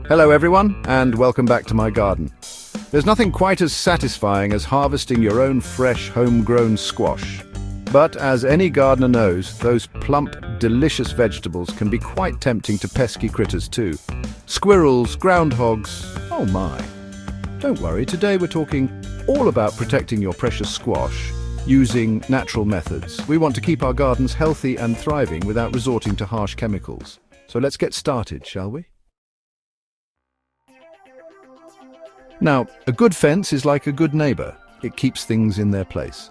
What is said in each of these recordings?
Hello everyone, and welcome back to my garden. There's nothing quite as satisfying as harvesting your own fresh, homegrown squash. But as any gardener knows, those plump, delicious vegetables can be quite tempting to pesky critters too. Squirrels, groundhogs, oh my. Don't worry, today we're talking all about protecting your precious squash using natural methods. We want to keep our gardens healthy and thriving without resorting to harsh chemicals. So let's get started, shall we? Now, a good fence is like a good neighbor. It keeps things in their place.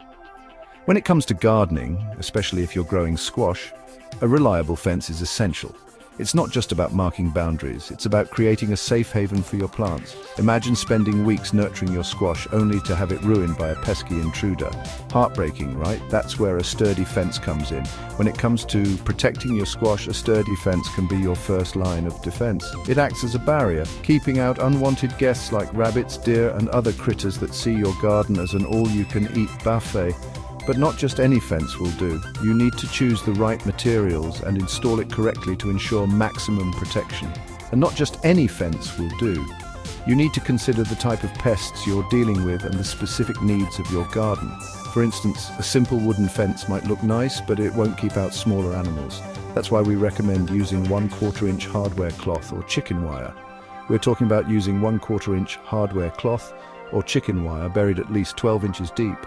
When it comes to gardening, especially if you're growing squash, a reliable fence is essential. It's not just about marking boundaries, it's about creating a safe haven for your plants. Imagine spending weeks nurturing your squash only to have it ruined by a pesky intruder. Heartbreaking, right? That's where a sturdy fence comes in. When it comes to protecting your squash, a sturdy fence can be your first line of defense. It acts as a barrier, keeping out unwanted guests like rabbits, deer, and other critters that see your garden as an all-you-can-eat buffet. But not just any fence will do. You need to choose the right materials and install it correctly to ensure maximum protection. And not just any fence will do. You need to consider the type of pests you're dealing with and the specific needs of your garden. For instance, a simple wooden fence might look nice, but it won't keep out smaller animals. That's why we recommend using 1/4 inch hardware cloth or chicken wire. We're talking about using 1/4 inch hardware cloth or chicken wire buried at least 12 inches deep.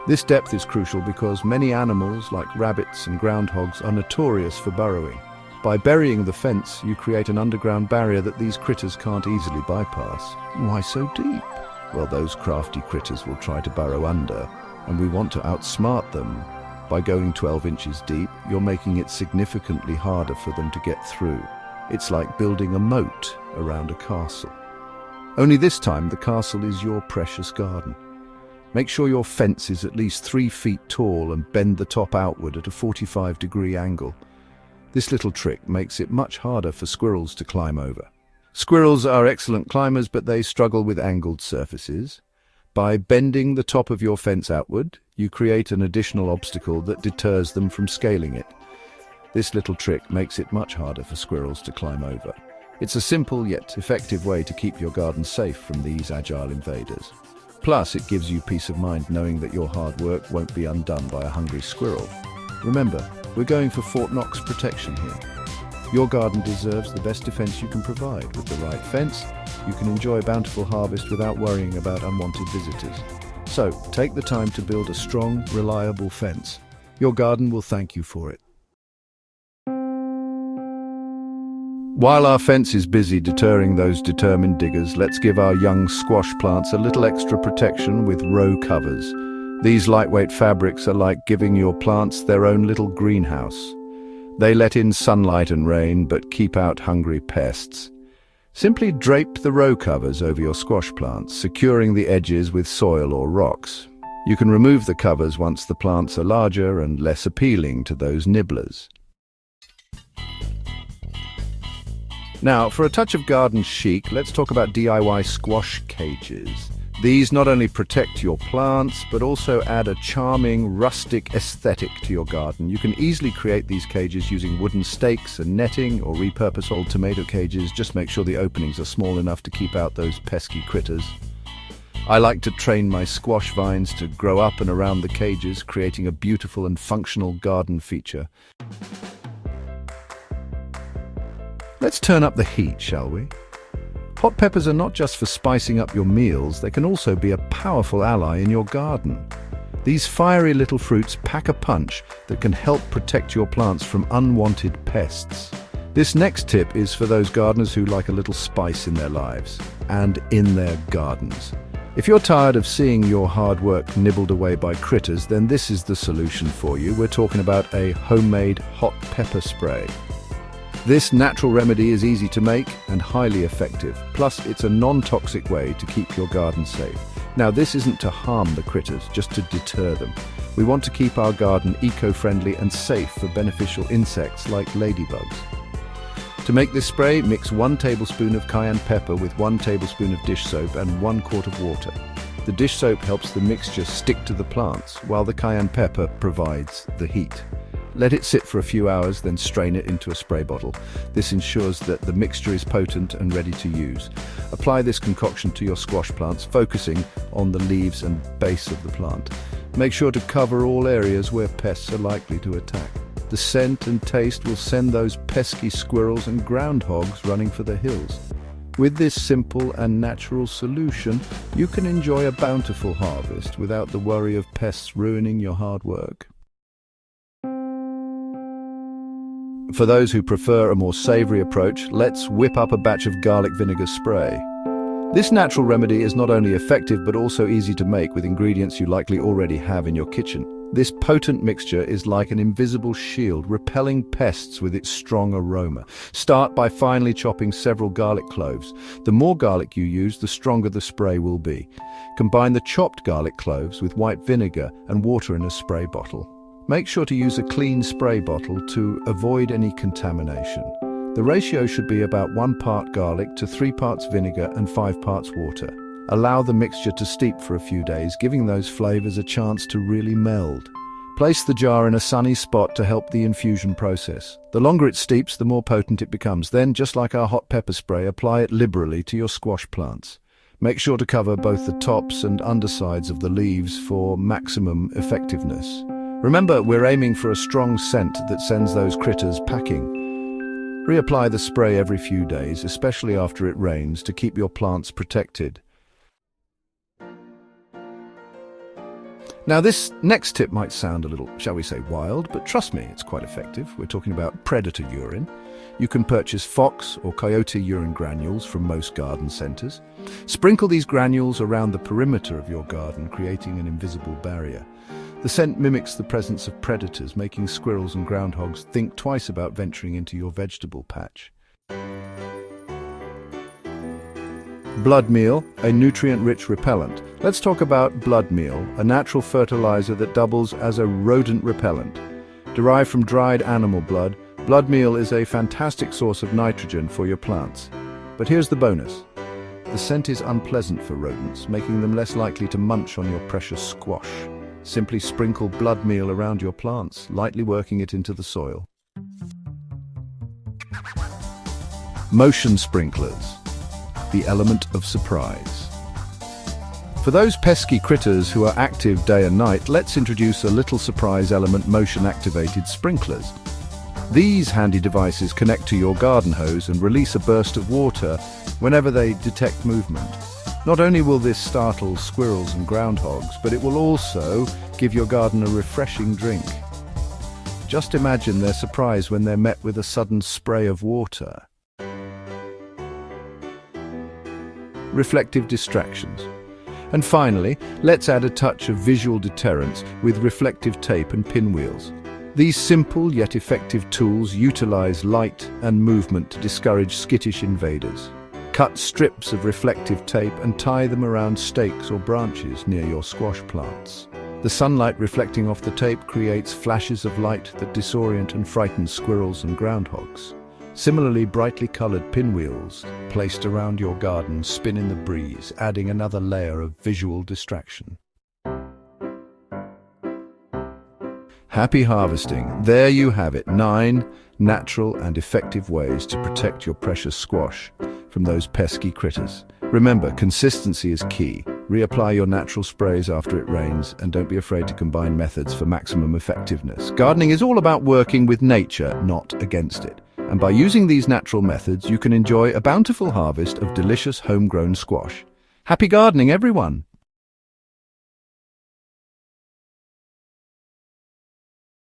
This depth is crucial because many animals, like rabbits and groundhogs, are notorious for burrowing. By burying the fence, you create an underground barrier that these critters can't easily bypass. Why so deep? Well, those crafty critters will try to burrow under, and we want to outsmart them. By going 12 inches deep, you're making it significantly harder for them to get through. It's like building a moat around a castle. Only this time, the castle is your precious garden. Make sure your fence is at least 3 feet tall and bend the top outward at a 45-degree angle. This little trick makes it much harder for squirrels to climb over. Squirrels are excellent climbers, but they struggle with angled surfaces. By bending the top of your fence outward, you create an additional obstacle that deters them from scaling it. This little trick makes it much harder for squirrels to climb over. It's a simple yet effective way to keep your garden safe from these agile invaders. Plus, it gives you peace of mind knowing that your hard work won't be undone by a hungry squirrel. Remember, we're going for Fort Knox protection here. Your garden deserves the best defense you can provide. With the right fence, you can enjoy a bountiful harvest without worrying about unwanted visitors. So, take the time to build a strong, reliable fence. Your garden will thank you for it. While our fence is busy deterring those determined diggers, let's give our young squash plants a little extra protection with row covers. These lightweight fabrics are like giving your plants their own little greenhouse. They let in sunlight and rain, but keep out hungry pests. Simply drape the row covers over your squash plants, securing the edges with soil or rocks. You can remove the covers once the plants are larger and less appealing to those nibblers. Now, for a touch of garden chic, let's talk about DIY squash cages. These not only protect your plants, but also add a charming, rustic aesthetic to your garden. You can easily create these cages using wooden stakes and netting, or repurpose old tomato cages. Just make sure the openings are small enough to keep out those pesky critters. I like to train my squash vines to grow up and around the cages, creating a beautiful and functional garden feature. Let's turn up the heat, shall we? Hot peppers are not just for spicing up your meals, they can also be a powerful ally in your garden. These fiery little fruits pack a punch that can help protect your plants from unwanted pests. This next tip is for those gardeners who like a little spice in their lives and in their gardens. If you're tired of seeing your hard work nibbled away by critters, then this is the solution for you. We're talking about a homemade hot pepper spray. This natural remedy is easy to make and highly effective. Plus, it's a non-toxic way to keep your garden safe. Now, this isn't to harm the critters, just to deter them. We want to keep our garden eco-friendly and safe for beneficial insects like ladybugs. To make this spray, mix 1 tablespoon of cayenne pepper with 1 tablespoon of dish soap and 1 quart of water. The dish soap helps the mixture stick to the plants, while the cayenne pepper provides the heat. Let it sit for a few hours, then strain it into a spray bottle. This ensures that the mixture is potent and ready to use. Apply this concoction to your squash plants, focusing on the leaves and base of the plant. Make sure to cover all areas where pests are likely to attack. The scent and taste will send those pesky squirrels and groundhogs running for the hills. With this simple and natural solution, you can enjoy a bountiful harvest without the worry of pests ruining your hard work. For those who prefer a more savory approach, let's whip up a batch of garlic vinegar spray. This natural remedy is not only effective but also easy to make with ingredients you likely already have in your kitchen. This potent mixture is like an invisible shield, repelling pests with its strong aroma. Start by finely chopping several garlic cloves. The more garlic you use, the stronger the spray will be. Combine the chopped garlic cloves with white vinegar and water in a spray bottle. Make sure to use a clean spray bottle to avoid any contamination. The ratio should be about 1 part garlic to 3 parts vinegar and 5 parts water. Allow the mixture to steep for a few days, giving those flavors a chance to really meld. Place the jar in a sunny spot to help the infusion process. The longer it steeps, the more potent it becomes. Then, just like our hot pepper spray, apply it liberally to your squash plants. Make sure to cover both the tops and undersides of the leaves for maximum effectiveness. Remember, we're aiming for a strong scent that sends those critters packing. Reapply the spray every few days, especially after it rains, to keep your plants protected. Now, this next tip might sound a little, shall we say, wild, but trust me, it's quite effective. We're talking about predator urine. You can purchase fox or coyote urine granules from most garden centers. Sprinkle these granules around the perimeter of your garden, creating an invisible barrier. The scent mimics the presence of predators, making squirrels and groundhogs think twice about venturing into your vegetable patch. Blood meal, a nutrient-rich repellent. Let's talk about blood meal, a natural fertilizer that doubles as a rodent repellent. Derived from dried animal blood, blood meal is a fantastic source of nitrogen for your plants. But here's the bonus. The scent is unpleasant for rodents, making them less likely to munch on your precious squash. Simply sprinkle blood meal around your plants, lightly working it into the soil. Motion sprinklers, the element of surprise. For those pesky critters who are active day and night, let's introduce a little surprise element: motion-activated sprinklers. These handy devices connect to your garden hose and release a burst of water whenever they detect movement. Not only will this startle squirrels and groundhogs, but it will also give your garden a refreshing drink. Just imagine their surprise when they're met with a sudden spray of water. Reflective distractions. And finally, let's add a touch of visual deterrence with reflective tape and pinwheels. These simple yet effective tools utilize light and movement to discourage skittish invaders. Cut strips of reflective tape and tie them around stakes or branches near your squash plants. The sunlight reflecting off the tape creates flashes of light that disorient and frighten squirrels and groundhogs. Similarly, brightly colored pinwheels placed around your garden spin in the breeze, adding another layer of visual distraction. Happy harvesting. There you have it, 9 natural and effective ways to protect your precious squash from those pesky critters. Remember, consistency is key. Reapply your natural sprays after it rains, and don't be afraid to combine methods for maximum effectiveness. Gardening is all about working with nature, not against it. And by using these natural methods, you can enjoy a bountiful harvest of delicious homegrown squash. Happy gardening, everyone!